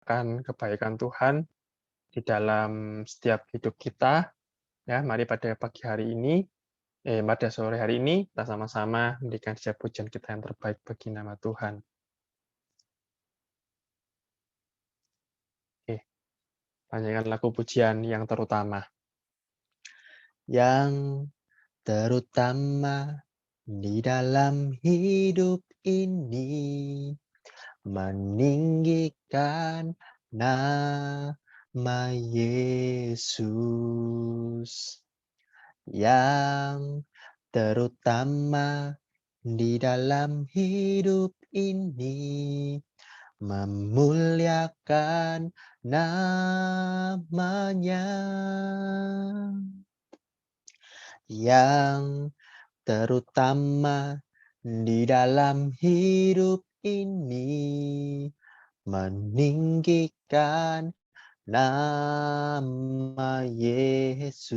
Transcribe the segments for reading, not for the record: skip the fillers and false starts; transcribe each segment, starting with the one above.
mengharapkan kebaikan Tuhan di dalam setiap hidup kita. Ya, mari pada pagi hari ini, pada sore hari ini, kita sama-sama memberikan setiap pujian kita yang terbaik bagi nama Tuhan. Oke, panjangkan lagu pujian yang terutama. Yang terutama di dalam hidup ini, meninggikan nama Yesus. Yang terutama di dalam hidup ini, memuliakan namanya. Yang terutama di dalam hidup ini, meninggikan nama Yesus.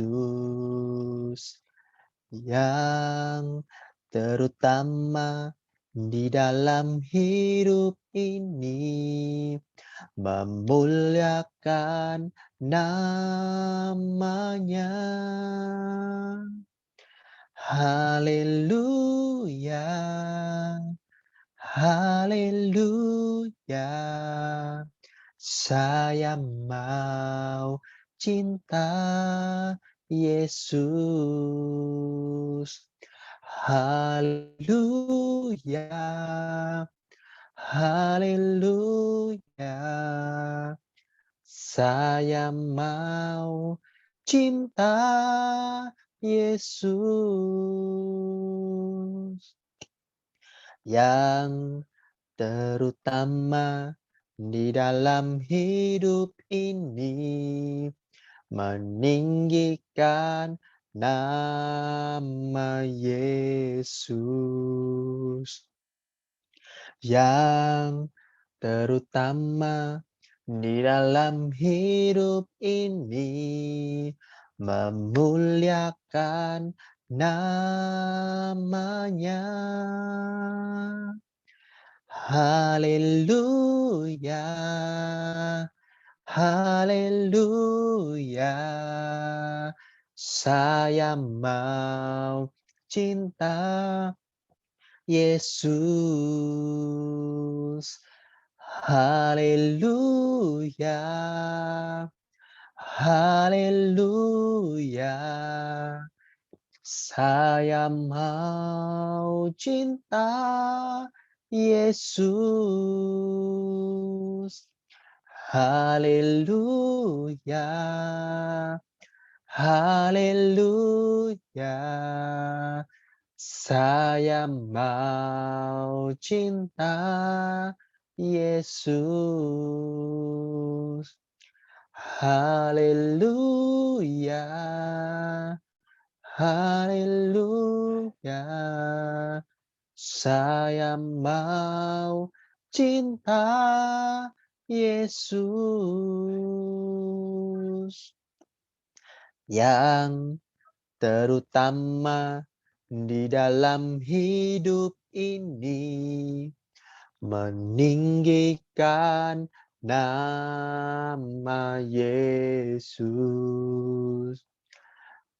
Yang terutama di dalam hidup ini, memuliakan namanya. Haleluya, haleluya. Saya mau cinta Yesus. Haleluya, haleluya. Saya mau cinta Yesus. Yang terutama di dalam hidup ini, meninggikan nama Yesus. Yang terutama di dalam hidup ini, memuliakan namanya. Haleluya, haleluya. Saya mau cinta Yesus. Haleluya, haleluya. Saya mau cinta Yesus. Haleluya, haleluya. Saya mau cinta Yesus. Haleluya, haleluya. Saya mau cinta Yesus. Yang terutama di dalam hidup ini, meninggikan nama Yesus.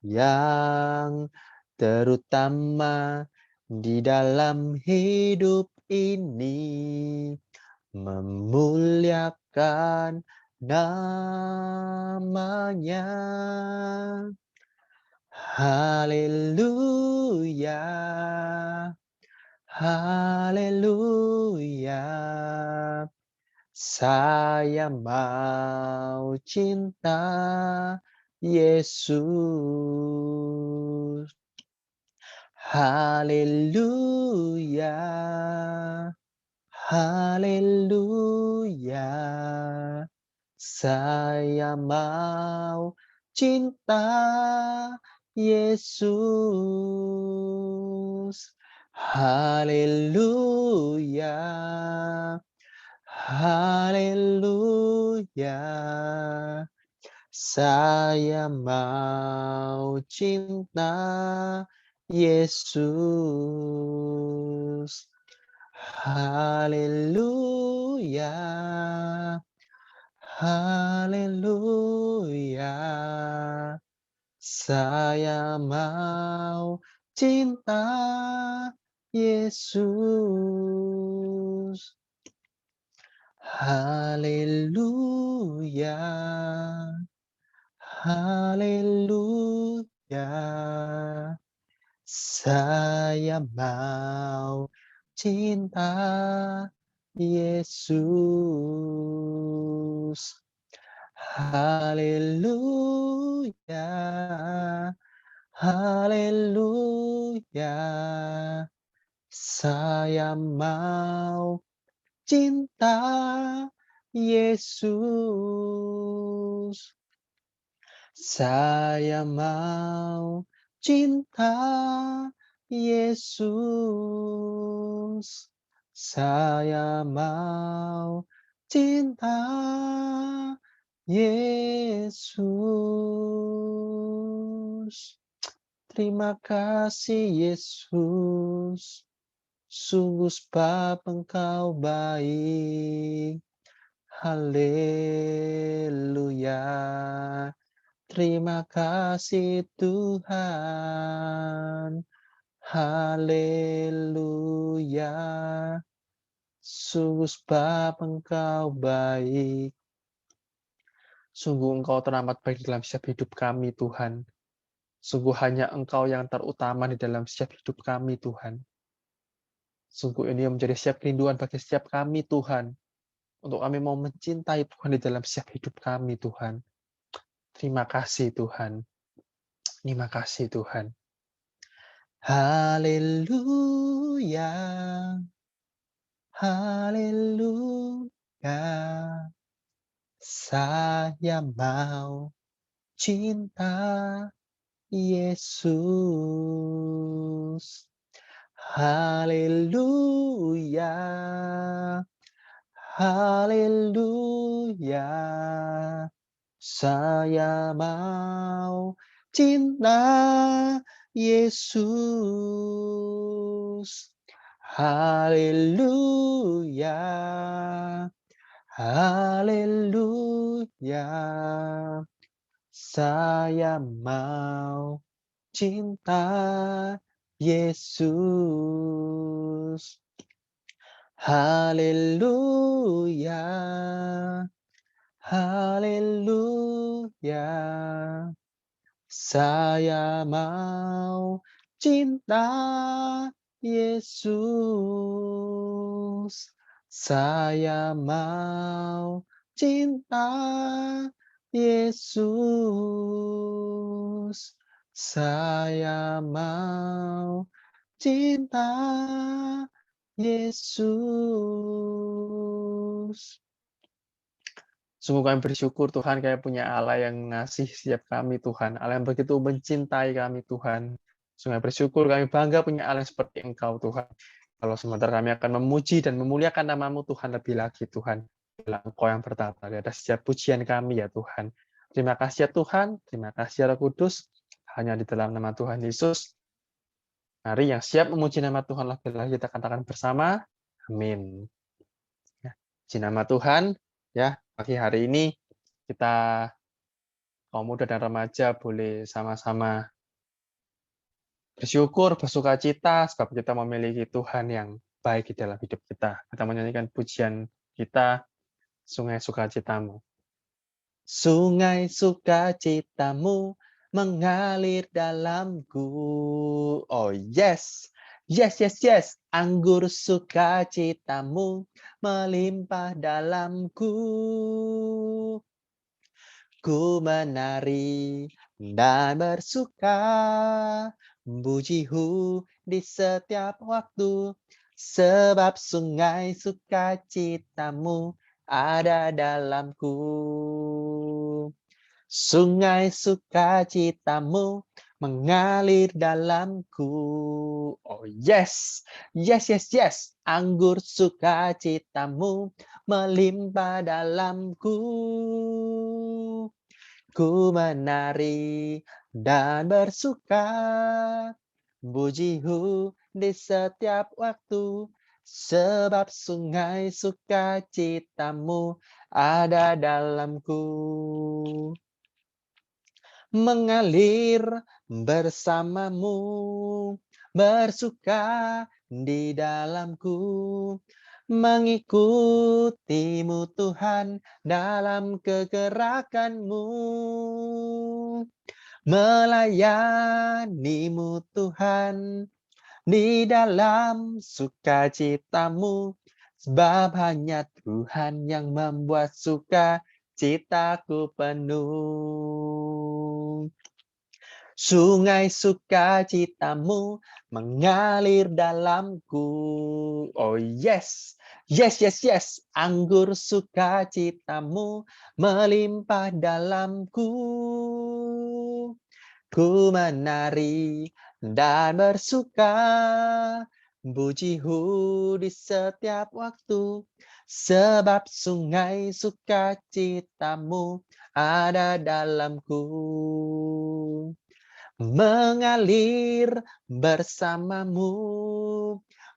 Yang terutama di dalam hidup ini, memuliakan namanya. Haleluya, haleluya. Saya mau cinta Yesus. Haleluya, haleluya. Saya mau cinta Yesus. Haleluya, haleluya. Saya mau cinta Yesus. Haleluya, Haleluya, saya mau cinta Yesus. Haleluya, haleluya, saya mau cinta Yesus. Haleluya, haleluya, saya mau cinta Yesus. Saya mau cinta Yesus. Saya mau cinta Yesus. Terima kasih Yesus. Sungguh sebab Engkau baik. Haleluya. Terima kasih Tuhan. Haleluya. Sungguh sebab Engkau baik. Sungguh Engkau teramat baik dalam setiap hidup kami, Tuhan. Sungguh hanya Engkau yang terutama di dalam setiap hidup kami, Tuhan. Sungguh ini menjadi setiap kerinduan bagi setiap kami, Tuhan. Untuk kami mau mencintai Tuhan di dalam setiap hidup kami, Tuhan. Terima kasih, Tuhan. Terima kasih, Tuhan. Haleluya. Haleluya. Saya mau cinta Yesus. Haleluya. Haleluya. Saya mau cinta Yesus. Haleluya. Haleluya. Saya mau cinta Yesus. Haleluya. Haleluya. Saya mau cinta Yesus. Saya mau cinta Yesus. Saya mau cinta Yesus. Sungguh kami bersyukur Tuhan kami punya Allah yang ngasih setiap kami Tuhan. Allah yang begitu mencintai kami Tuhan. Sungguh kami bersyukur kami bangga punya Allah yang seperti Engkau Tuhan. Kalau sementara kami akan memuji dan memuliakan nama-Mu Tuhan lebih lagi Tuhan. Bila Engkau yang bertata di atas setiap pujian kami ya Tuhan. Terima kasih ya Tuhan. Terima kasih ya Roh Kudus. Hanya di dalam nama Tuhan Yesus. Mari yang siap memuji nama Tuhan lebih lagi kita katakan bersama. Amin. Ya, puji nama Tuhan. Ya, pagi hari ini kita kaum muda dan remaja boleh sama-sama bersyukur, bersukacita sebab kita memiliki Tuhan yang baik di dalam hidup kita. Kita menyanyikan pujian kita, Sungai Sukacitamu. Sungai sukacitamu mengalir dalamku. Oh yes, yes, yes, yes. Anggur sukacitamu melimpah dalamku. Ku menari dan bersuka, pujimu di setiap waktu, sebab sungai sukacitamu ada dalamku. Sungai sukacitamu mengalir dalamku. Oh yes, yes, yes, yes. Anggur sukacitamu melimpah dalamku. Ku menari dan bersuka, pujimu di setiap waktu, sebab sungai sukacitamu ada dalamku, mengalir bersamamu, bersuka di dalamku, mengikutimu Tuhan dalam kegerakanmu, melayanimu Tuhan di dalam sukacitamu, sebab hanya Tuhan yang membuat sukacitaku penuh. Sungai sukacitamu mengalir dalamku. Oh yes, yes, yes, yes. Anggur sukacitamu melimpah dalamku. Ku menari dan bersuka, pujimu di setiap waktu, sebab sungai sukacitamu ada dalamku. Mengalir bersamamu,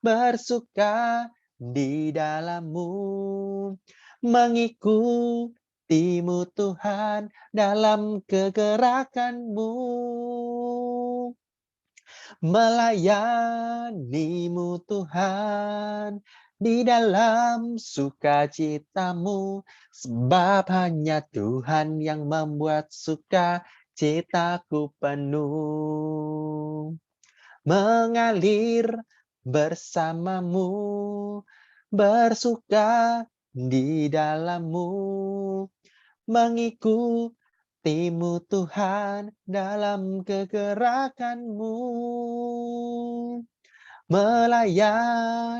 bersuka di dalammu, mengikutimu Tuhan dalam kegerakanmu, melayanimu Tuhan di dalam sukacitamu, sebab hanya Tuhan yang membuat sukacitaku penuh. Mengalir bersamamu, bersuka di dalammu, mengikutimu Tuhan dalam kegerakanmu, melayanimu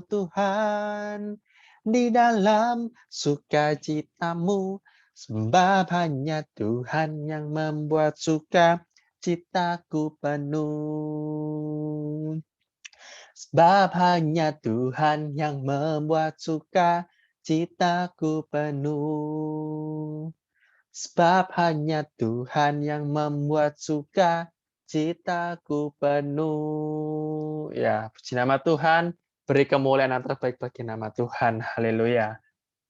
Tuhan di dalam sukacitamu, sebab hanya Tuhan yang membuat sukacitaku penuh. Sebab hanya Tuhan yang membuat sukacitaku penuh. Sebab hanya Tuhan yang membuat sukacitaku penuh. Ya, puji nama Tuhan, beri kemuliaan yang terbaik bagi nama Tuhan. Haleluya.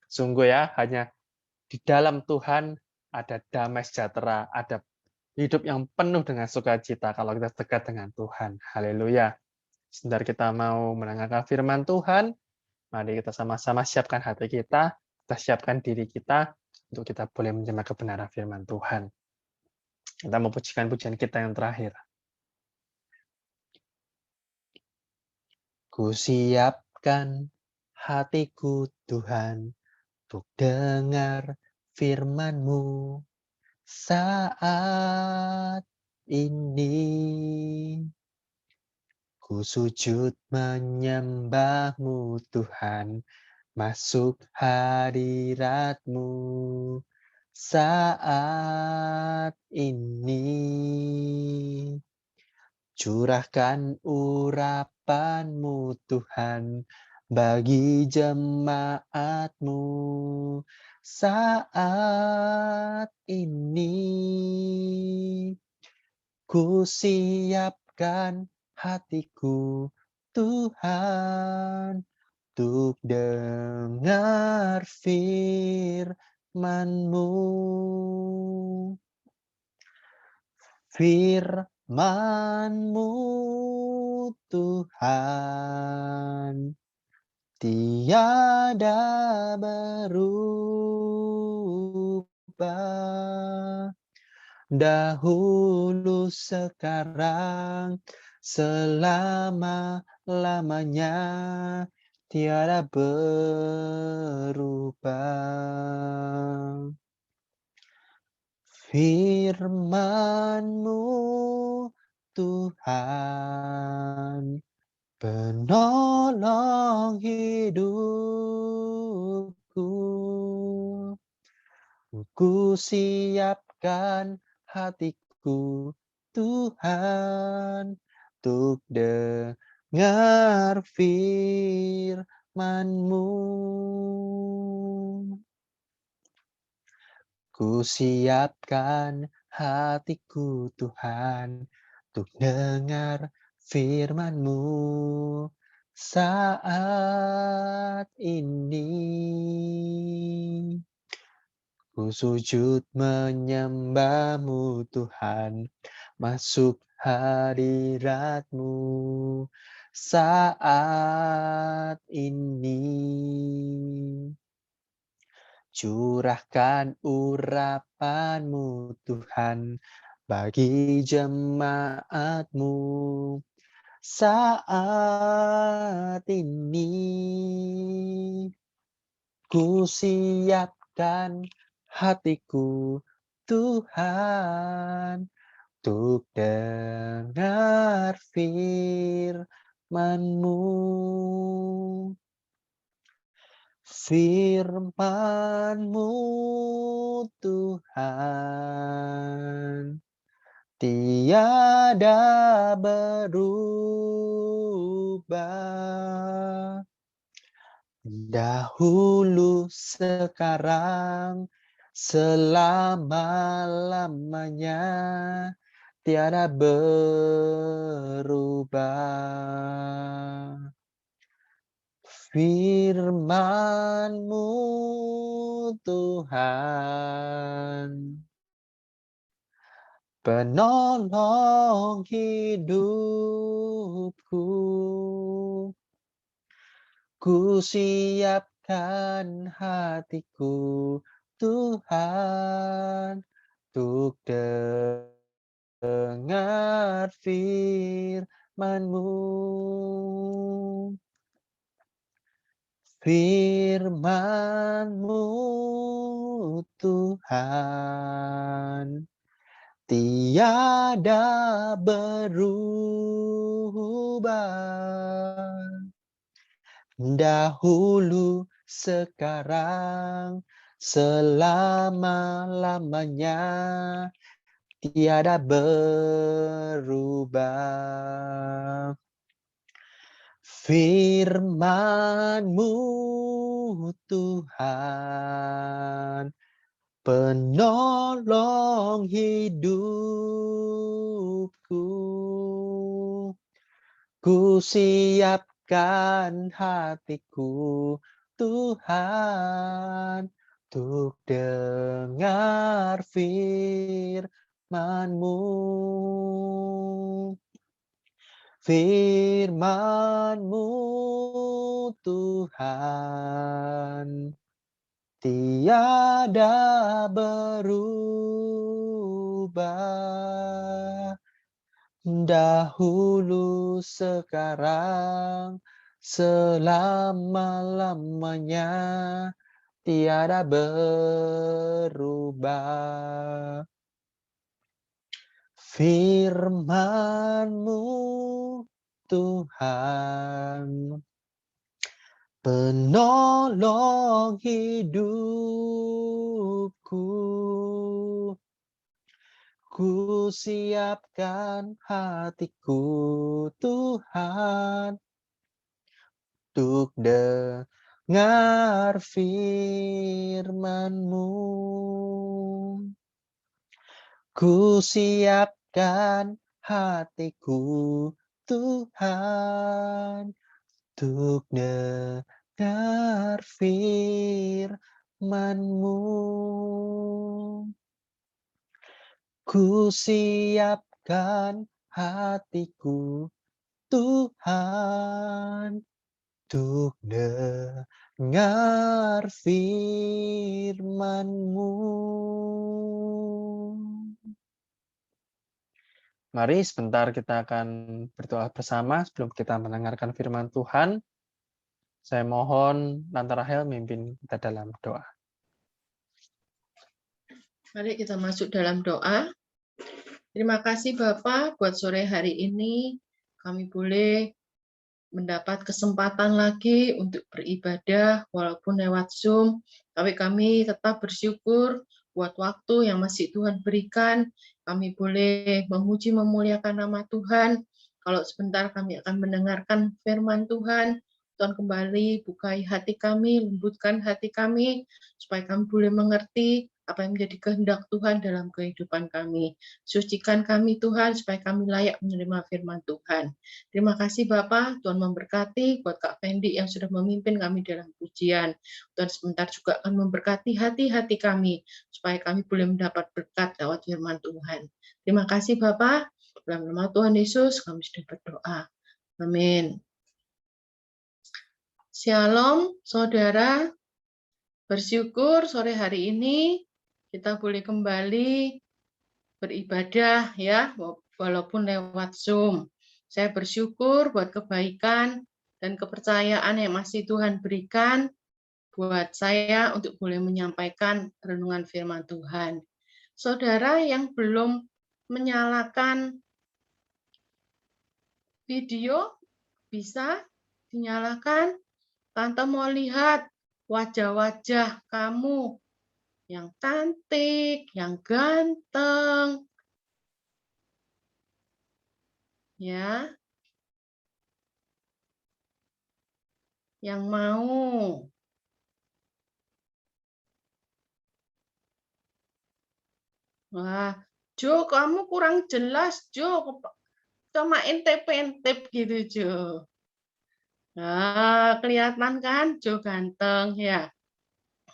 Sungguh ya, hanya di dalam Tuhan ada damai sejahtera, ada hidup yang penuh dengan sukacita kalau kita dekat dengan Tuhan. Haleluya. Sebentar kita mau mendengarkan firman Tuhan, mari kita sama-sama siapkan hati kita siapkan diri kita untuk kita boleh menerima kebenaran firman Tuhan. Kita mau pujikan pujian kita yang terakhir. Ku siapkan hatiku Tuhan untuk dengar firman-Mu saat ini. Ku sujud menyembah-Mu Tuhan, masuk hadirat-Mu saat ini. Curahkan urapan-Mu Tuhan bagi jemaat-Mu saat ini. Ku siapkan hatiku Tuhan untuk dengar firman-Mu. Firman-Mu Tuhan tiada berubah, dahulu sekarang selama-lamanya tiada berubah. Firman-Mu Tuhan, penolong hidupku. Ku siapkan hatiku Tuhan untuk dengar firman-Mu. Ku siapkan hatiku Tuhan untuk dengar firman-Mu saat ini. Ku sujud menyembah-Mu Tuhan, masuk hadirat-Mu saat ini. Curahkan urapan-Mu Tuhan bagi jemaat-Mu saat ini. Ku siapkan hatiku Tuhan untuk dengar firman-Mu. Firman-Mu Tuhan tiada berubah. Dahulu, sekarang, selama-lamanya tiada berubah. Firman-Mu Tuhan, penolong hidupku. Ku siapkan hatiku Tuhan untuk dengar firman-Mu. Firman-Mu Tuhan tiada berubah. Dahulu, sekarang, selama-lamanya tiada berubah. Firman-Mu Tuhan, penolong hidupku. Ku siapkan hatiku Tuhan untuk dengar firman-Mu. Firman-Mu Tuhan tiada berubah. Dahulu, sekarang, selama-lamanya tiada berubah. Firman-Mu Tuhan, penolong hidupku. Ku siapkan hatiku Tuhan untuk dengar firman-Mu. Ku siapkan hatiku Tuhan untuk dengar firman-Mu. Ku siapkan hatiku Tuhan untuk dengar firman-Mu. Mari sebentar kita akan berdoa bersama sebelum kita mendengarkan firman Tuhan. Saya mohon Tante Rahel mimpin kita dalam doa. Mari kita masuk dalam doa. Terima kasih Bapak buat sore hari ini. Kami boleh mendapat kesempatan lagi untuk beribadah walaupun lewat Zoom. Tapi kami tetap bersyukur buat waktu yang masih Tuhan berikan. Kami boleh memuji memuliakan nama Tuhan. Kalau sebentar kami akan mendengarkan firman Tuhan, Tuhan kembali bukai hati kami, lembutkan hati kami, supaya kami boleh mengerti apa yang menjadi kehendak Tuhan dalam kehidupan kami. Sucikan kami Tuhan, supaya kami layak menerima firman Tuhan. Terima kasih Bapak, Tuhan memberkati buat Kak Fendi yang sudah memimpin kami dalam pujian. Tuhan sebentar juga akan memberkati hati-hati kami, supaya kami boleh mendapat berkat lewat firman Tuhan. Terima kasih Bapak, dalam nama Tuhan Yesus kami sudah berdoa. Amin. Shalom, saudara. Bersyukur sore hari ini kita boleh kembali beribadah ya, walaupun lewat Zoom. Saya bersyukur buat kebaikan dan kepercayaan yang masih Tuhan berikan buat saya untuk boleh menyampaikan renungan firman Tuhan. Saudara yang belum menyalakan video, bisa dinyalakan. Tante mau lihat wajah-wajah kamu yang cantik, yang ganteng, ya, yang mau. Wah, Jo, kamu kurang jelas, Jo. Sama intip-intip gitu, Jo. Nah, kelihatan kan, Jo ganteng, ya.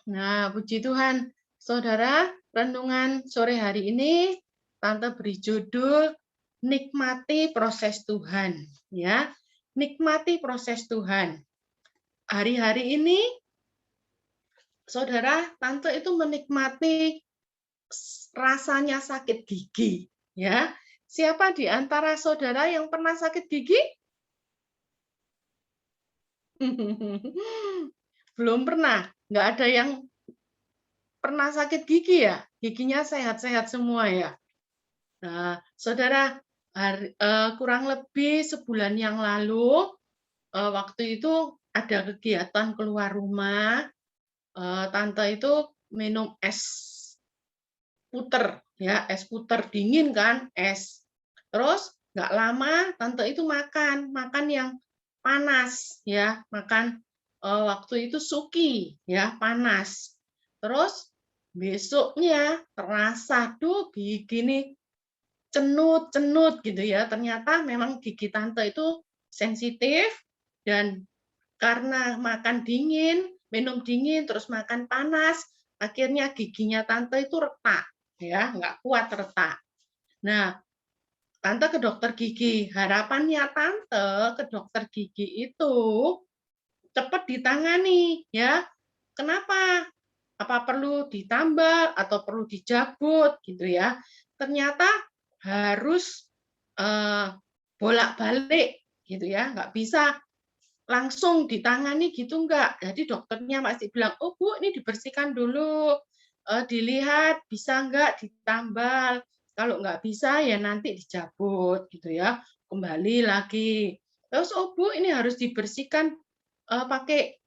Nah, puji Tuhan. Saudara, renungan sore hari ini Tante beri judul Nikmati Proses Tuhan, ya. Nikmati proses Tuhan. Hari-hari ini Saudara, Tante itu menikmati rasanya sakit gigi, ya. Siapa di antara saudara yang pernah sakit gigi? Belum pernah. Nggak ada yang pernah sakit gigi ya? Giginya sehat-sehat semua ya? Nah, saudara, kurang lebih sebulan yang lalu, waktu itu ada kegiatan keluar rumah, Tante itu minum es puter, ya, es puter dingin kan, es. Terus nggak lama Tante itu makan yang panas, ya, makan waktu itu suki, ya, panas. Terus besoknya terasa, duh, gigi nih cenut-cenut gitu ya. Ternyata memang gigi Tante itu sensitif dan karena makan dingin, minum dingin, terus makan panas, akhirnya giginya Tante itu retak, ya, nggak kuat retak. Nah, Tante ke dokter gigi. Harapannya Tante ke dokter gigi itu cepat ditangani, ya. Kenapa? Apa perlu ditambal atau perlu dicabut gitu ya? Ternyata harus bolak-balik gitu ya, nggak bisa langsung ditangani gitu enggak. Jadi dokternya masih bilang, "Oh, Bu, ini dibersihkan dulu, dilihat bisa enggak ditambal. Kalau enggak bisa ya nanti dicabut," gitu ya. Kembali lagi. Terus, "Oh, Bu, ini harus dibersihkan pakai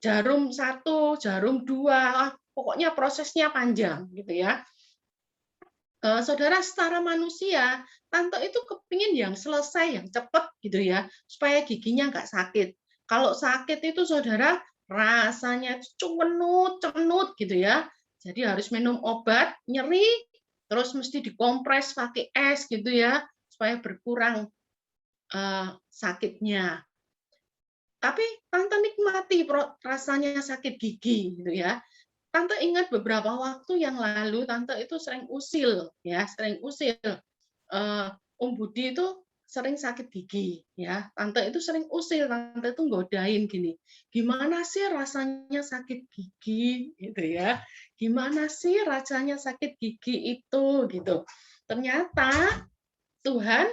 jarum 1, jarum 2." Pokoknya prosesnya panjang gitu ya. Saudara, secara manusia, Tante itu kepingin yang selesai, yang cepat gitu ya, supaya giginya nggak sakit. Kalau sakit itu saudara, rasanya cenut gitu ya. Jadi harus minum obat, nyeri, terus mesti dikompres pakai es gitu ya, supaya berkurang sakitnya. Tapi Tante nikmati rasanya sakit gigi gitu ya. Tante ingat beberapa waktu yang lalu Tante itu sering usil ya, sering usil. Om Budi itu sering sakit gigi ya. Tante itu sering usil, Tante itu godain gini. Gimana sih rasanya sakit gigi gitu ya? Gimana sih rasanya sakit gigi itu gitu. Ternyata Tuhan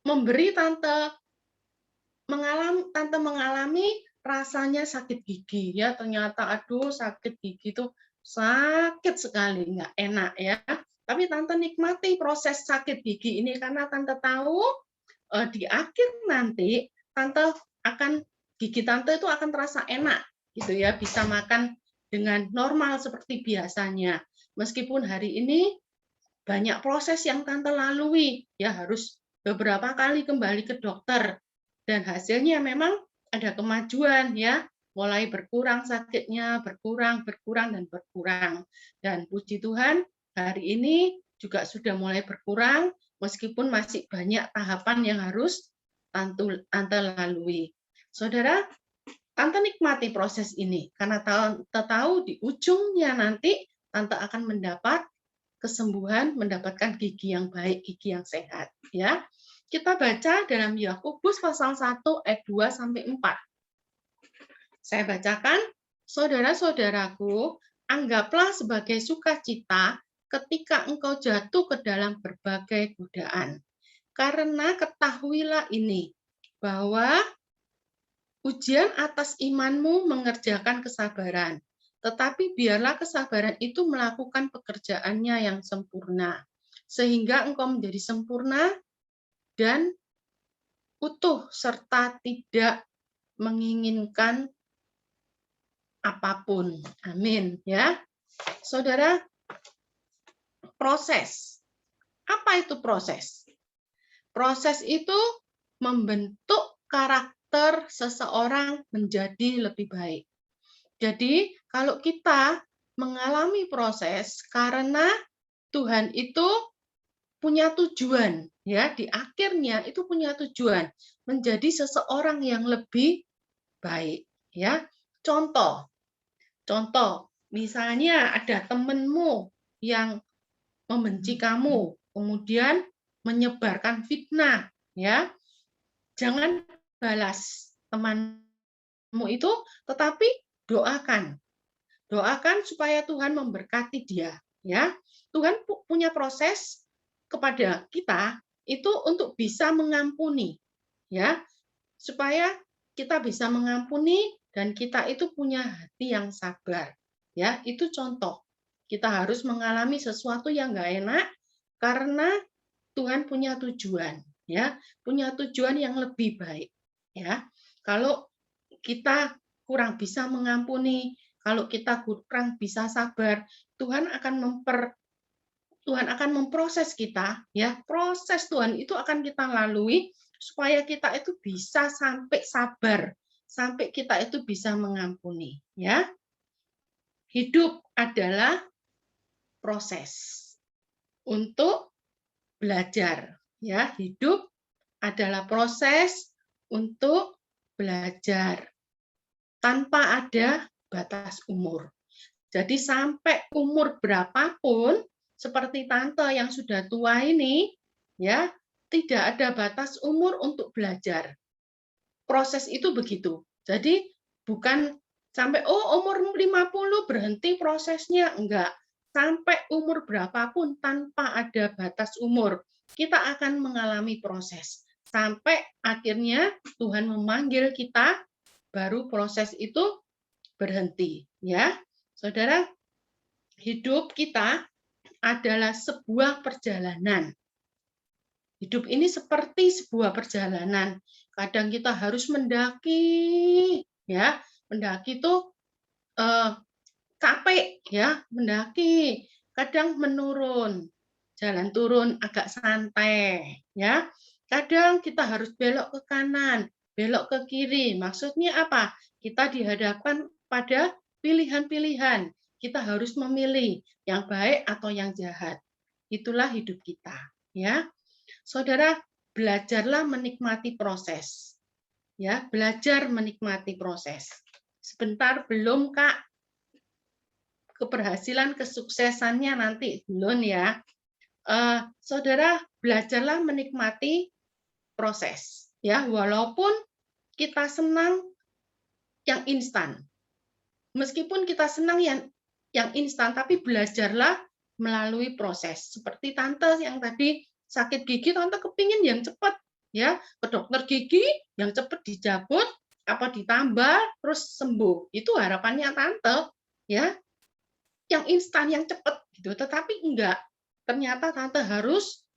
memberi Tante mengalami rasanya sakit gigi ya, ternyata aduh sakit gigi itu sakit sekali, nggak enak ya. Tapi Tante nikmati proses sakit gigi ini karena Tante tahu di akhir nanti gigi Tante itu akan terasa enak gitu ya, bisa makan dengan normal seperti biasanya. Meskipun hari ini banyak proses yang Tante lalui ya, harus beberapa kali kembali ke dokter dan hasilnya memang ada kemajuan ya. mulai berkurang sakitnya, berkurang, berkurang, dan berkurang. Dan puji Tuhan, hari ini juga sudah mulai berkurang, meskipun masih banyak tahapan yang harus Tante lalui. Saudara, Tante nikmati proses ini, karena Tante tahu di ujungnya nanti Tante akan mendapat kesembuhan, mendapatkan gigi yang baik, gigi yang sehat. Ya, kita baca dalam Yakobus pasal 1 ayat 2 sampai 4. Saya bacakan, saudara-saudaraku, anggaplah sebagai sukacita ketika engkau jatuh ke dalam berbagai godaan. Karena ketahuilah ini, bahwa ujian atas imanmu mengerjakan kesabaran. Tetapi biarlah kesabaran itu melakukan pekerjaannya yang sempurna, sehingga engkau menjadi sempurna dan utuh serta tidak menginginkan apapun. Amin, ya. Saudara, proses. Apa itu proses? Proses itu membentuk karakter seseorang menjadi lebih baik. Jadi, kalau kita mengalami proses karena Tuhan itu punya tujuan, ya, di akhirnya itu punya tujuan menjadi seseorang yang lebih baik, ya. Contoh, misalnya ada temanmu yang membenci kamu, kemudian menyebarkan fitnah, ya. Jangan balas temanmu itu, tetapi doakan. Doakan supaya Tuhan memberkati dia, ya. Tuhan punya proses kepada kita itu untuk bisa mengampuni, ya. Supaya kita bisa mengampuni dan kita itu punya hati yang sabar, ya. Itu contoh. Kita harus mengalami sesuatu yang enggak enak karena Tuhan punya tujuan, ya. Punya tujuan yang lebih baik, ya. Kalau kita kurang bisa mengampuni, kalau kita kurang bisa sabar, Tuhan akan memproses kita, ya. Proses Tuhan itu akan kita lalui supaya kita itu bisa sampai sabar, sampai kita itu bisa mengampuni, ya. Hidup adalah proses untuk belajar, ya. Hidup adalah proses untuk belajar tanpa ada batas umur. Jadi sampai umur berapapun, seperti tante yang sudah tua ini, ya, tidak ada batas umur untuk belajar. Proses itu begitu. Jadi bukan sampai umur 50 berhenti prosesnya, enggak. Sampai umur berapapun tanpa ada batas umur, kita akan mengalami proses. Sampai akhirnya Tuhan memanggil kita, baru proses itu berhenti, ya. Saudara, hidup kita adalah sebuah perjalanan. Hidup ini seperti sebuah perjalanan. Kadang kita harus mendaki, ya. Mendaki itu capek, ya, mendaki. Kadang menurun, jalan turun agak santai, ya. Kadang kita harus belok ke kanan, belok ke kiri. Maksudnya apa? Kita dihadapkan pada pilihan-pilihan. Kita harus memilih yang baik atau yang jahat. Itulah hidup kita, ya. Saudara, belajarlah menikmati proses. Ya, belajar menikmati proses. Sebentar belum, Kak. Keberhasilan, kesuksesannya nanti belum, ya. Saudara, belajarlah menikmati proses. Ya, walaupun kita senang yang instan. Meskipun kita senang yang instan, tapi belajarlah melalui proses. Seperti tante yang tadi sakit gigi, tante kepingin yang cepat, ya, ke dokter gigi yang cepat dicabut, apa ditambal terus sembuh. Itu harapannya tante, ya, yang instan, yang cepat gitu. Tetapi enggak. Ternyata tante harus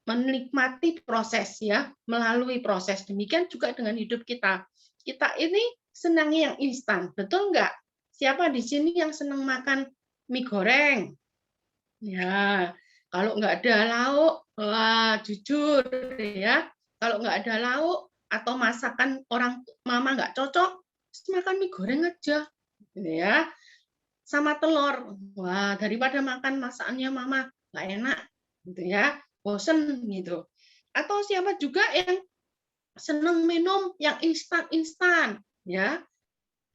menikmati proses, ya, melalui proses. Demikian juga dengan hidup kita. Kita ini senangnya yang instan, betul enggak? Siapa di sini yang senang makan mie goreng? Ya, kalau nggak ada lauk, wah, jujur, ya. Kalau nggak ada lauk, atau masakan orang mama nggak cocok, makan mie goreng aja, gitu ya, sama telur. Wah, daripada makan masakannya mama nggak enak, gitu ya, bosen gitu. Atau siapa juga yang senang minum yang instan-instan, ya,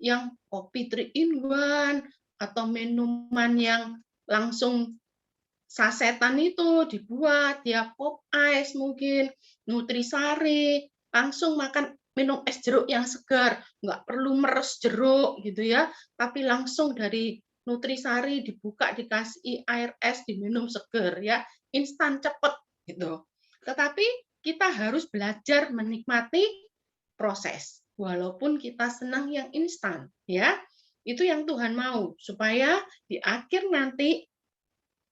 yang kopi 3 in 1 atau minuman yang langsung sasetan itu dibuat, ya pop ice mungkin, nutrisari, langsung makan minum es jeruk yang segar, nggak perlu meres jeruk gitu ya, tapi langsung dari nutrisari dibuka, dikasih air es, diminum seger ya, instan cepet gitu. Tetapi kita harus belajar menikmati proses, walaupun kita senang yang instan ya. Itu yang Tuhan mau, supaya di akhir nanti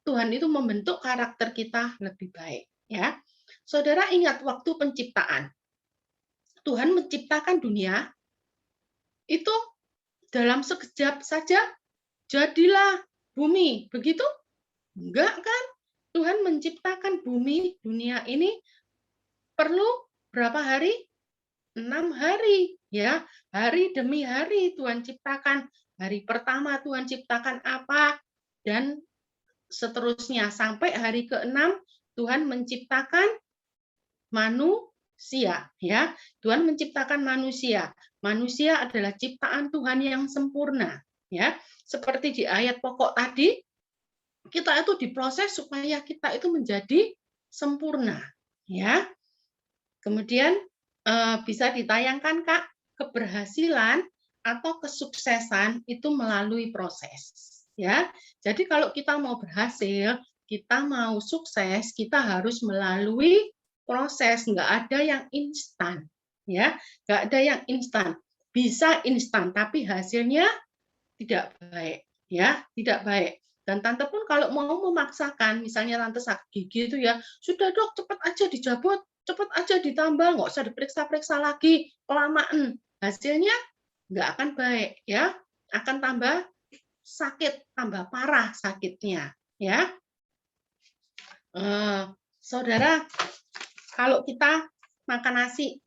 Tuhan itu membentuk karakter kita lebih baik, ya. Saudara ingat waktu penciptaan. Tuhan menciptakan dunia itu dalam sekejap saja jadilah bumi. Begitu? Enggak kan? Tuhan menciptakan bumi, dunia ini perlu berapa hari? 6 hari, ya. Hari demi hari Tuhan ciptakan. Hari pertama Tuhan ciptakan apa? Dan seterusnya sampai hari ke-6 Tuhan menciptakan manusia, ya. Tuhan menciptakan manusia. Manusia adalah ciptaan Tuhan yang sempurna, ya. Seperti di ayat pokok tadi, kita itu diproses supaya kita itu menjadi sempurna, ya. Kemudian bisa ditayangkan Kak, keberhasilan atau kesuksesan itu melalui proses, ya. Jadi kalau kita mau berhasil, kita mau sukses, kita harus melalui proses, nggak ada yang instan, ya, nggak ada yang instan. Bisa instan, tapi hasilnya tidak baik, ya, tidak baik. Dan tante pun kalau mau memaksakan, misalnya tante sakit gigi itu ya, sudah dok, cepat aja dicabut, cepat aja ditambah, nggak usah diperiksa-periksa lagi, kelamaan. Hasilnya nggak akan baik, ya, akan tambah sakit, tambah parah sakitnya, ya. Saudara, kalau kita makan nasi,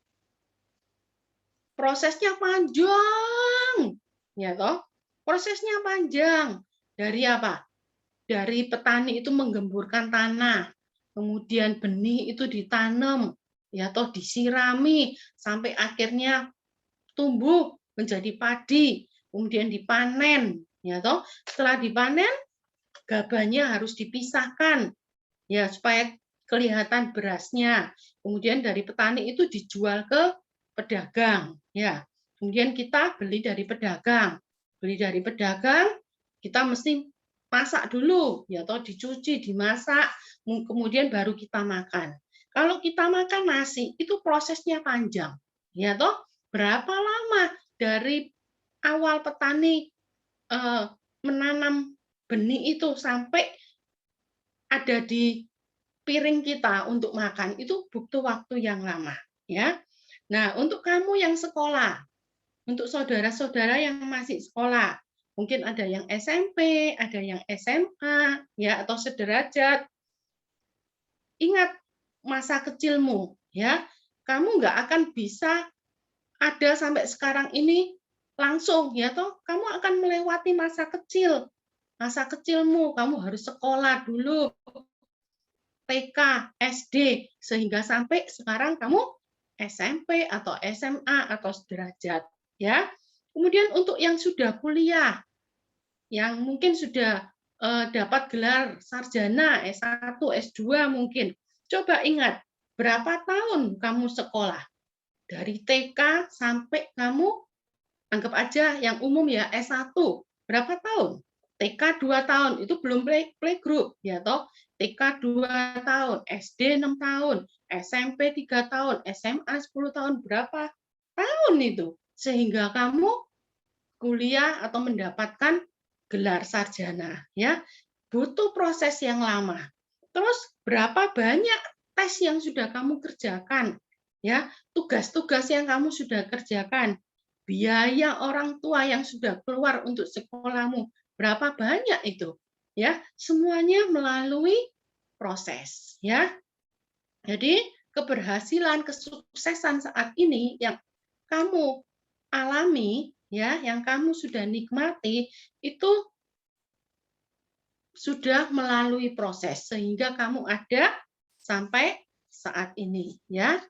prosesnya panjang, ya toh? Prosesnya panjang. Dari apa? Dari petani itu menggemburkan tanah, kemudian benih itu ditanam, ya toh disirami sampai akhirnya tumbuh menjadi padi, kemudian dipanen, ya toh. Setelah dipanen, gabahnya harus dipisahkan, ya supaya kelihatan berasnya. Kemudian dari petani itu dijual ke pedagang, ya. Kemudian kita beli dari pedagang. Beli dari pedagang, kita mesti masak dulu, ya toh dicuci, dimasak, kemudian baru kita makan. Kalau kita makan nasi, itu prosesnya panjang, ya toh. Berapa lama dari awal petani menanam benih itu sampai ada di piring kita untuk makan, itu butuh waktu yang lama, ya. Nah, untuk kamu yang sekolah, untuk saudara-saudara yang masih sekolah, mungkin ada yang SMP, ada yang SMA, ya, atau sederajat. Ingat masa kecilmu, ya. Kamu nggak akan bisa ada sampai sekarang ini langsung, ya toh. Kamu akan melewati masa kecil. Masa kecilmu, kamu harus sekolah dulu, TK, SD, sehingga sampai sekarang kamu SMP atau SMA atau sederajat, ya. Kemudian untuk yang sudah kuliah, yang mungkin sudah dapat gelar sarjana S1, S2 mungkin. Coba ingat, berapa tahun kamu sekolah? Dari TK sampai kamu anggap aja yang umum ya S1. Berapa tahun? TK 2 tahun, itu belum playgroup, ya toh. TK 2 tahun, SD 6 tahun, SMP 3 tahun, SMA 10 tahun, berapa tahun itu? Sehingga kamu kuliah atau mendapatkan gelar sarjana, ya. Butuh proses yang lama. Terus berapa banyak tes yang sudah kamu kerjakan, ya, tugas-tugas yang kamu sudah kerjakan, biaya orang tua yang sudah keluar untuk sekolahmu, berapa banyak itu, ya, semuanya melalui proses, ya. Jadi keberhasilan, kesuksesan saat ini yang kamu alami, ya, yang kamu sudah nikmati, itu sudah melalui proses sehingga kamu ada sampai saat ini, ya.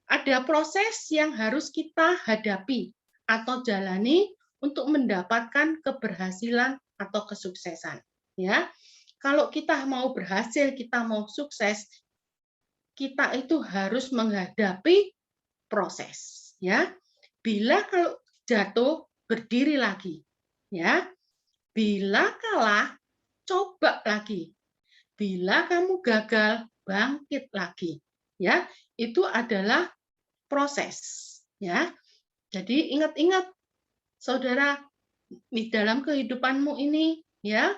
Ada proses yang harus kita hadapi atau jalani untuk mendapatkan keberhasilan atau kesuksesan, ya. Kalau kita mau berhasil, kita mau sukses, kita itu harus menghadapi proses, ya. Bila kalau jatuh, berdiri lagi, ya. Bila kalah, coba lagi. Bila kamu gagal, bangkit lagi. Ya, itu adalah proses, ya. Jadi ingat-ingat Saudara, di dalam kehidupanmu ini, ya,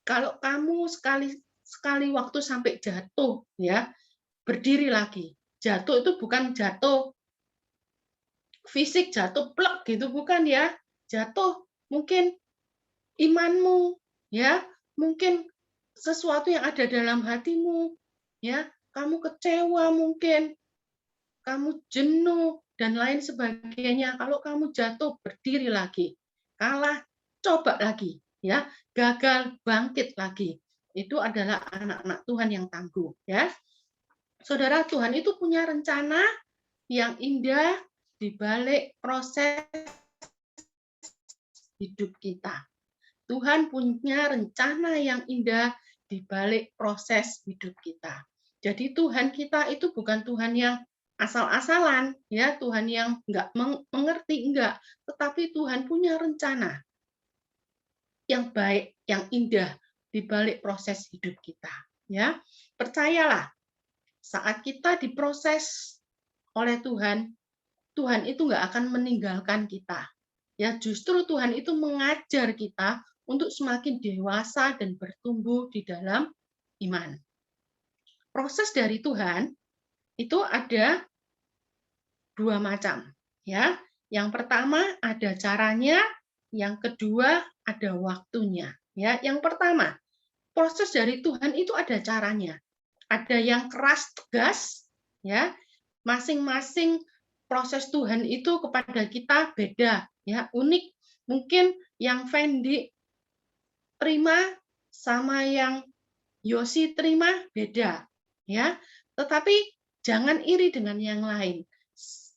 kalau kamu sekali waktu sampai jatuh, ya, berdiri lagi. Jatuh itu bukan jatuh fisik, jatuh plek gitu, bukan ya. Jatuh mungkin imanmu, ya, mungkin sesuatu yang ada dalam hatimu, ya, kamu kecewa mungkin, kamu jenuh dan lain sebagainya. Kalau kamu jatuh, berdiri lagi, kalah, coba lagi, ya, gagal, bangkit lagi. Itu adalah anak-anak Tuhan yang tangguh, ya. Saudara, Tuhan itu punya rencana yang indah di balik proses hidup kita. Tuhan punya rencana yang indah di balik proses hidup kita. Jadi Tuhan kita itu bukan Tuhan yang asal-asalan, ya, Tuhan yang enggak mengerti, enggak, tetapi Tuhan punya rencana yang baik, yang indah di balik proses hidup kita, ya. Percayalah, saat kita diproses oleh Tuhan, Tuhan itu enggak akan meninggalkan kita. Ya, justru Tuhan itu mengajar kita untuk semakin dewasa dan bertumbuh di dalam iman. Proses dari Tuhan itu ada dua macam, ya. Yang pertama ada caranya, yang kedua ada waktunya, ya. Yang pertama, proses dari Tuhan itu ada caranya. Ada yang keras tegas, ya. Masing-masing proses Tuhan itu kepada kita beda, ya, unik. Mungkin yang Fendi terima sama yang Yosi terima beda, ya. Tetapi jangan iri dengan yang lain.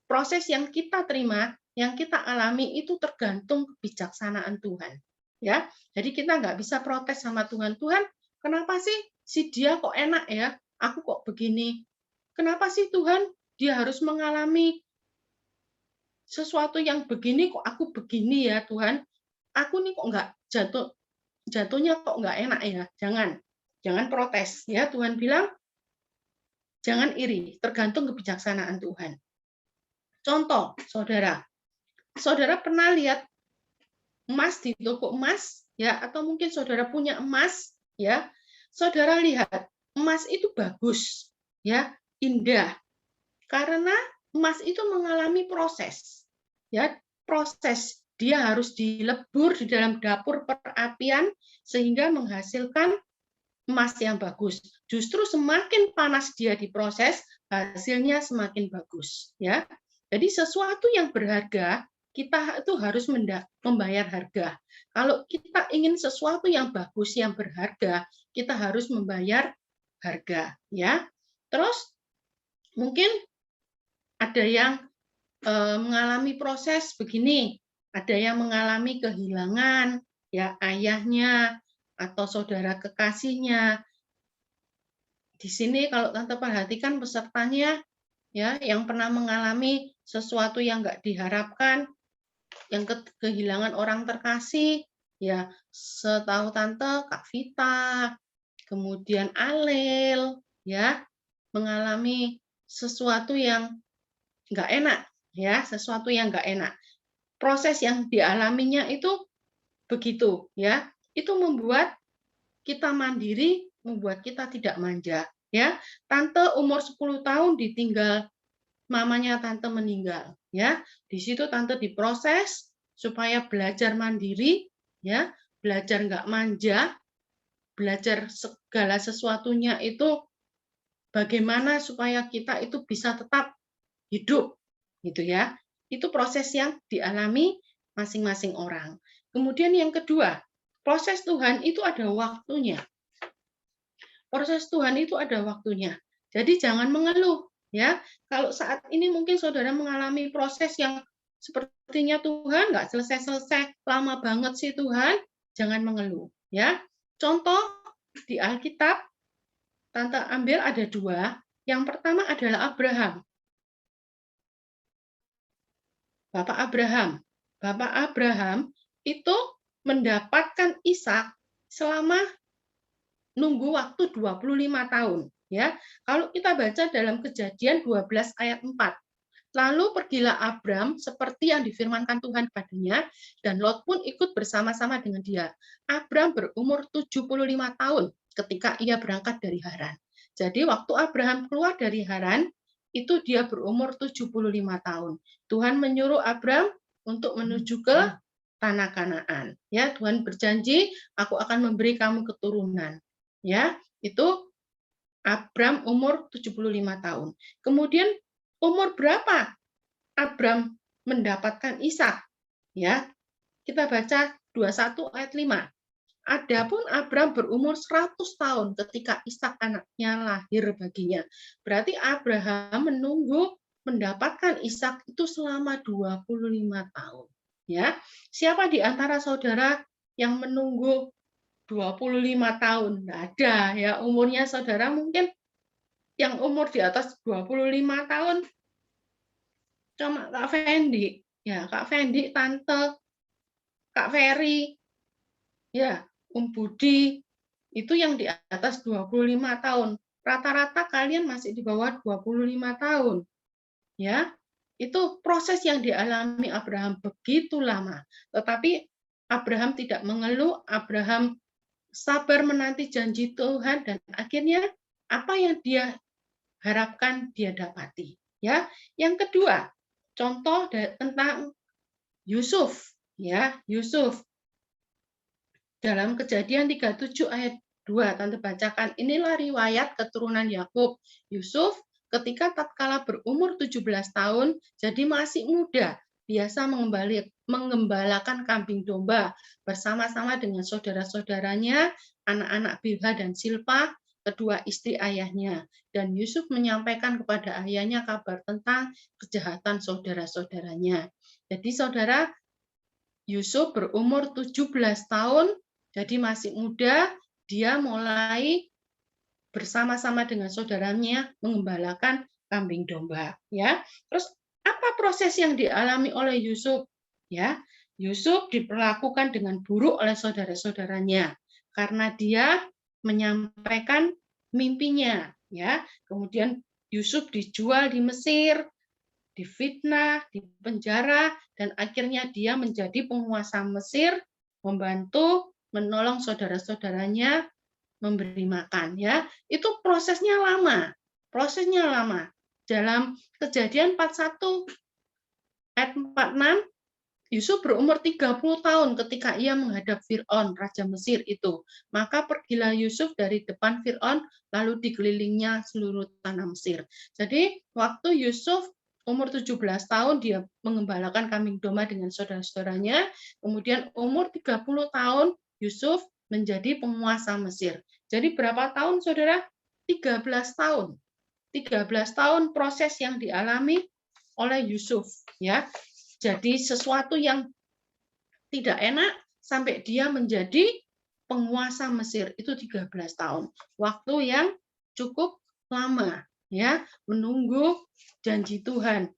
Proses yang kita terima, yang kita alami itu tergantung kebijaksanaan Tuhan, ya. Jadi kita nggak bisa protes sama Tuhan. Tuhan, kenapa sih si dia kok enak ya? Aku kok begini. Kenapa sih Tuhan dia harus mengalami sesuatu yang begini kok aku begini ya Tuhan? Aku nih kok nggak jatuhnya kok nggak enak ya? Jangan protes ya. Tuhan bilang jangan iri, tergantung kebijaksanaan Tuhan. Contoh, saudara pernah lihat emas di toko emas ya, atau mungkin saudara punya emas ya, saudara lihat emas itu bagus ya, indah, karena emas itu mengalami proses ya, proses dia harus dilebur di dalam dapur perapian sehingga menghasilkan emas yang bagus. Justru semakin panas dia diproses, hasilnya semakin bagus ya. Jadi sesuatu yang berharga kita itu harus membayar harga. Kalau kita ingin sesuatu yang bagus, yang berharga, kita harus membayar harga, ya. Terus mungkin ada yang mengalami proses begini, ada yang mengalami kehilangan, ya, ayahnya atau saudara kekasihnya. Di sini kalau Tante perhatikan pesertanya, ya, yang pernah mengalami sesuatu yang nggak diharapkan, yang kehilangan orang terkasih, ya, setahu Tante Kak Vita, kemudian Alel, ya, mengalami sesuatu yang nggak enak, ya, sesuatu yang nggak enak. Proses yang dialaminya itu begitu, ya, itu membuat kita mandiri, membuat kita tidak manja, ya. Tante umur 10 tahun ditinggal mamanya Tante meninggal, ya. Di situ Tante diproses supaya belajar mandiri, ya, belajar nggak manja, belajar segala sesuatunya itu bagaimana supaya kita itu bisa tetap hidup, gitu ya. Itu proses yang dialami masing-masing orang. Kemudian yang kedua, proses Tuhan itu ada waktunya. Proses Tuhan itu ada waktunya. Jadi jangan mengeluh, ya. Kalau saat ini mungkin saudara mengalami proses yang sepertinya Tuhan nggak selesai-selesai, lama banget sih Tuhan, jangan mengeluh, ya. Contoh di Alkitab, Tante ambil ada dua. Yang pertama adalah Abraham. Bapak Abraham. Bapak Abraham itu mendapatkan Ishak selama nunggu waktu 25 tahun. Ya, kalau kita baca dalam Kejadian 12 ayat 4. Lalu pergilah Abram seperti yang difirmankan Tuhan padanya, dan Lot pun ikut bersama-sama dengan dia. Abram berumur 75 tahun ketika ia berangkat dari Haran. Jadi waktu Abraham keluar dari Haran, itu dia berumur 75 tahun. Tuhan menyuruh Abram untuk menuju ke tanah Kanaan. Ya, Tuhan berjanji, aku akan memberi kamu keturunan. Ya, itu Abram umur 75 tahun. Kemudian umur berapa Abram mendapatkan Ishak? Ya, kita baca 21 ayat 5. Adapun Abram berumur 100 tahun ketika Ishak anaknya lahir baginya. Berarti Abraham menunggu mendapatkan Ishak itu selama 25 tahun. Ya, siapa di antara saudara yang menunggu 25 tahun? Nggak ada ya, umurnya saudara mungkin yang umur di atas 25 tahun cuma Kak Fendi. Ya, Kak Fendi, Tante, Kak Ferry, ya, Budi, itu yang di atas 25 tahun. Rata-rata kalian masih di bawah 25 tahun. Ya, itu proses yang dialami Abraham begitu lama. Tetapi Abraham tidak mengeluh, Abraham sabar menanti janji Tuhan, dan akhirnya apa yang dia harapkan dia dapati. Ya, yang kedua, contoh tentang Yusuf. Ya, Yusuf dalam Kejadian 37 ayat 2, Tante bacakan. Inilah riwayat keturunan Yakub. Yusuf ketika tatkala berumur 17 tahun, jadi masih muda, biasa mengembalakan kambing domba bersama-sama dengan saudara-saudaranya, anak-anak Bilha dan Silpa, kedua istri ayahnya. Dan Yusuf menyampaikan kepada ayahnya kabar tentang kejahatan saudara-saudaranya. Jadi saudara, Yusuf berumur 17 tahun, jadi masih muda, dia mulai bersama-sama dengan saudaranya mengembalakan kambing domba. Ya, terus apa proses yang dialami oleh Yusuf? Ya, Yusuf diperlakukan dengan buruk oleh saudara-saudaranya karena dia menyampaikan mimpinya. Ya, kemudian Yusuf dijual di Mesir, difitnah, dipenjara, dan akhirnya dia menjadi penguasa Mesir, membantu menolong saudara-saudaranya memberi makan. Ya, itu prosesnya lama. Dalam Kejadian 41 ayat 46, Yusuf berumur 30 tahun ketika ia menghadap Fir'aun, Raja Mesir itu. Maka pergilah Yusuf dari depan Fir'aun, lalu dikelilingnya seluruh tanah Mesir. Jadi, waktu Yusuf umur 17 tahun, dia mengembalakan kambing domba dengan saudara-saudaranya. Kemudian umur 30 tahun, Yusuf menjadi penguasa Mesir. Jadi berapa tahun, saudara? 13 tahun. 13 tahun proses yang dialami oleh Yusuf. Ya, jadi sesuatu yang tidak enak sampai dia menjadi penguasa Mesir itu 13 tahun. Waktu yang cukup lama, ya, menunggu janji Tuhan,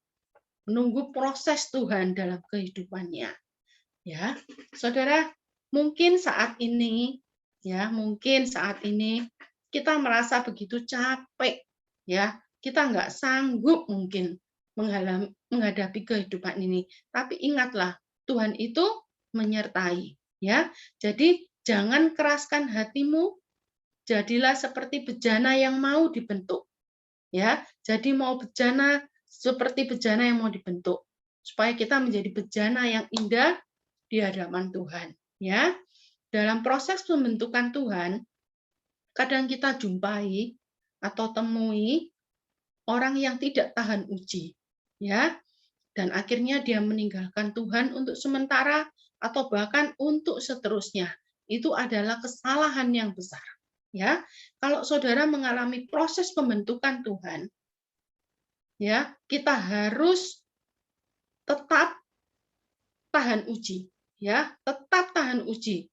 menunggu proses Tuhan dalam kehidupannya. Ya, saudara, mungkin saat ini kita merasa begitu capek, ya, kita nggak sanggup mungkin menghadapi kehidupan ini. Tapi ingatlah, Tuhan itu menyertai, ya. Jadi jangan keraskan hatimu, jadilah seperti bejana yang mau dibentuk. Ya, jadi mau bejana seperti bejana yang mau dibentuk, supaya kita menjadi bejana yang indah di hadapan Tuhan, ya. Dalam proses pembentukan Tuhan, kadang kita jumpai atau temui orang yang tidak tahan uji, ya. Dan akhirnya dia meninggalkan Tuhan untuk sementara atau bahkan untuk seterusnya. Itu adalah kesalahan yang besar, ya. Kalau saudara mengalami proses pembentukan Tuhan, ya, kita harus tetap tahan uji, ya, tetap tahan uji.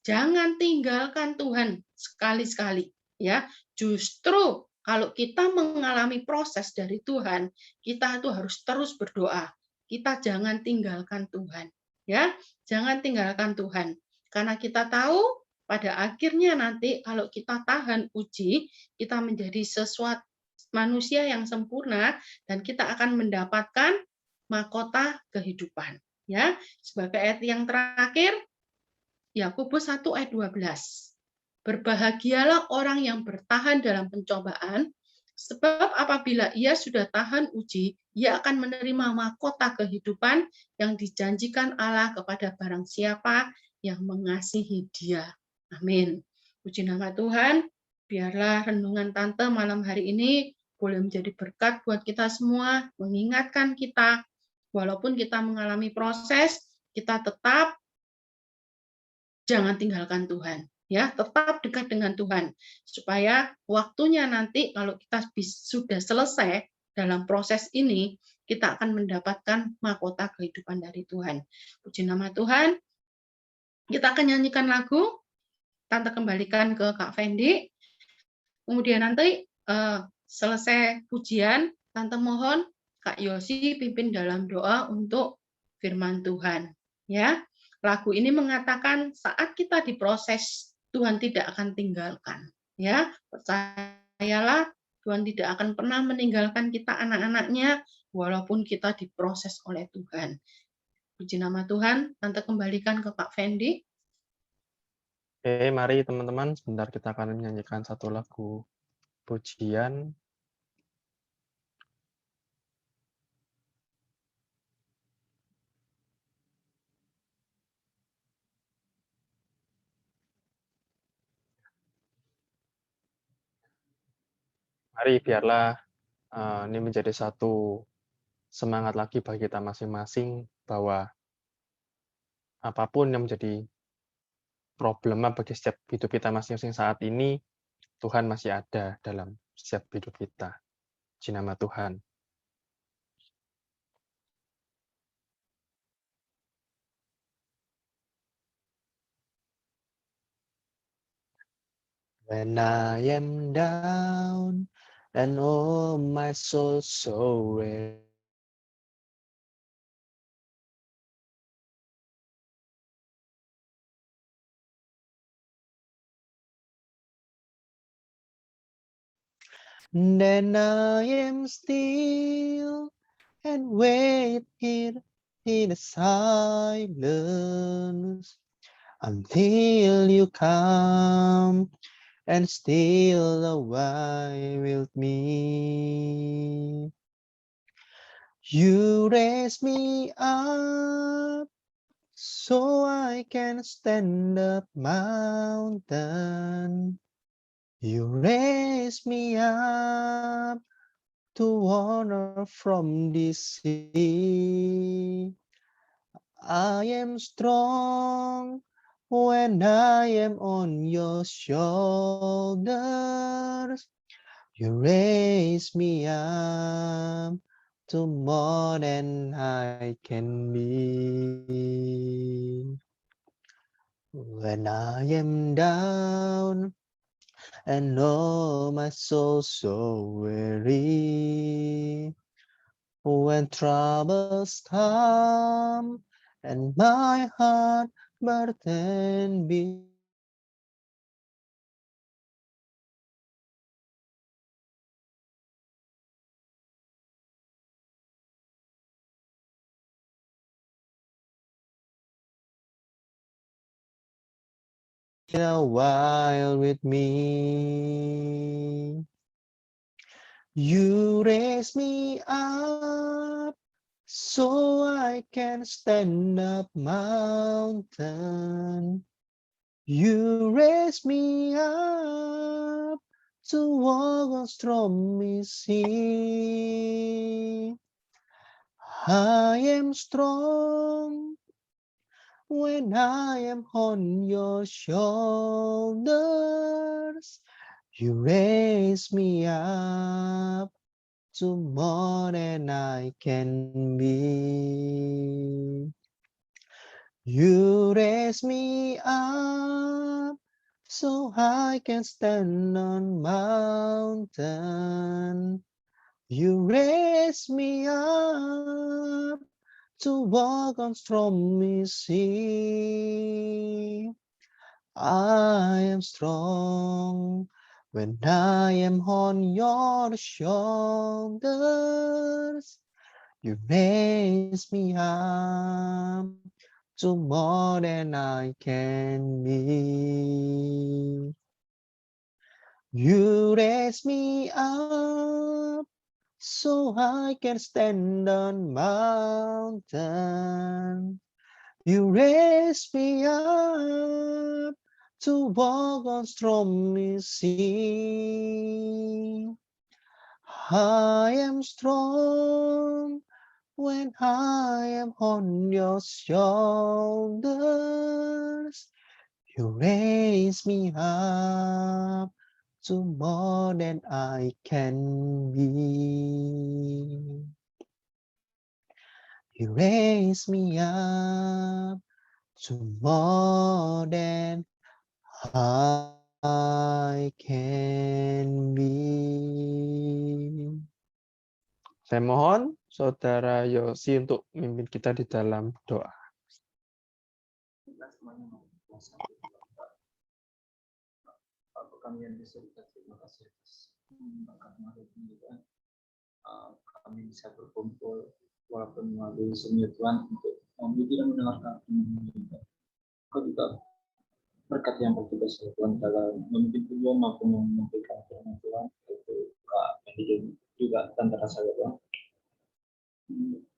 Jangan tinggalkan Tuhan sekali-sekali, ya. Justru kalau kita mengalami proses dari Tuhan, kita itu harus terus berdoa. Kita jangan tinggalkan Tuhan, ya. Jangan tinggalkan Tuhan. Karena kita tahu pada akhirnya nanti kalau kita tahan uji, kita menjadi sesuatu manusia yang sempurna dan kita akan mendapatkan mahkota kehidupan, ya. Sebagai ayat yang terakhir, Yakobus 1 ayat 12. Berbahagialah orang yang bertahan dalam pencobaan, sebab apabila ia sudah tahan uji, ia akan menerima mahkota kehidupan yang dijanjikan Allah kepada barang siapa yang mengasihi dia. Amin. Puji nama Tuhan, biarlah renungan Tante malam hari ini boleh menjadi berkat buat kita semua, mengingatkan kita, walaupun kita mengalami proses, kita tetap jangan tinggalkan Tuhan, ya, tetap dekat dengan Tuhan supaya waktunya nanti kalau kita sudah selesai dalam proses ini, kita akan mendapatkan mahkota kehidupan dari Tuhan. Puji nama Tuhan. Kita akan nyanyikan lagu, Tante kembalikan ke Kak Fendi. Kemudian nanti selesai pujian, Tante mohon Kak Yosi pimpin dalam doa untuk firman Tuhan, ya. Lagu ini mengatakan saat kita diproses, Tuhan tidak akan tinggalkan, ya. Percayalah, Tuhan tidak akan pernah meninggalkan kita anak-anaknya walaupun kita diproses oleh Tuhan. Puji nama Tuhan. Tante kembalikan ke Kak Fendi. Oke, mari teman-teman, sebentar kita akan menyanyikan satu lagu pujian. Mari biarlah ini menjadi satu semangat lagi bagi kita masing-masing bahwa apapun yang menjadi problema bagi setiap hidup kita masing-masing saat ini, Tuhan masih ada dalam setiap hidup kita. Puji nama Tuhan. When I am down and oh my soul so weary, then I am still and wait here in the silence until you come and steal away with me. You raise me up so I can stand up mountain. You raise me up to water from the sea. I am strong when I am on your shoulders. You raise me up to more than I can be. When I am down and oh my soul so weary, when troubles come and my heart burdened be, a while with me. You raise me up so I can stand up mountain. You raise me up to walk on stormy sea. I am strong when I am on your shoulders. You raise me up to more than I can be. You raise me up so I can stand on mountain. You raise me up to walk on stormy sea. I am strong when I am on your shoulders. You raise me up to more than I can be. You raise me up so I can stand on mountain. You raise me up to walk on stormy sea. I am strong when I am on your shoulders. You raise me up to more than I can be. You raise me up to more than I can be. Saya mohon Saudara Yosi untuk memimpin kita di dalam doa. Bapak kami yang di surga, terima kasih atas karena hari ini Tuhan, kami bisa berkumpul walaupun melalui Zoom Tuhan untuk tidak mendengarkan firman Tuhan. Kau juga berkat yang bertugas Tuhan dalam memimpin tujuan maupun menyampaikan firman Tuhan, itu Kak Mendidik juga tanpa rasa Tuhan,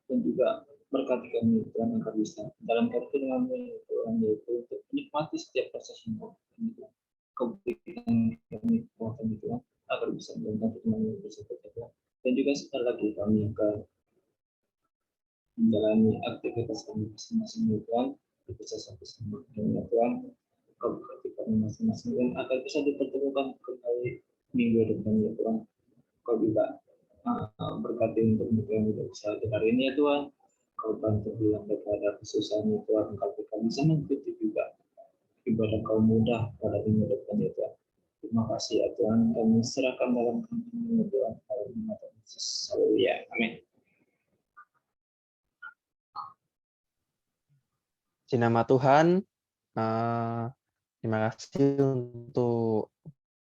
dan juga berkati kami Tuhan agar bisa dalam kepentingan Tuhan, yaitu untuk menikmati setiap proses ini Tuhan. Kau berikan kami kekuatan Tuhan agar bisa menjalankan firman yang bersama Tuhan, dan juga sekali lagi kami akan menjalani aktivitas kami masing-masing Tuhan, bisa sampai dengan Tuhan. Kau berkati kami masing-masing Tuhan agar bisa dipertemukan kembali minggu depan ya Tuhan. Kau juga berkati untuk yang tidak bisa hari ini ya Tuhan. Kau bantu bilang daripada kesusahan itu Tuhan, kau bisa mengikuti juga ibadah kau mudah pada minggu depan ya Tuhan. Terima kasih ya Tuhan, kami serahkan dalam tangan-Mu ya Tuhan. Haleluya, amin. Di nama Tuhan, terima kasih untuk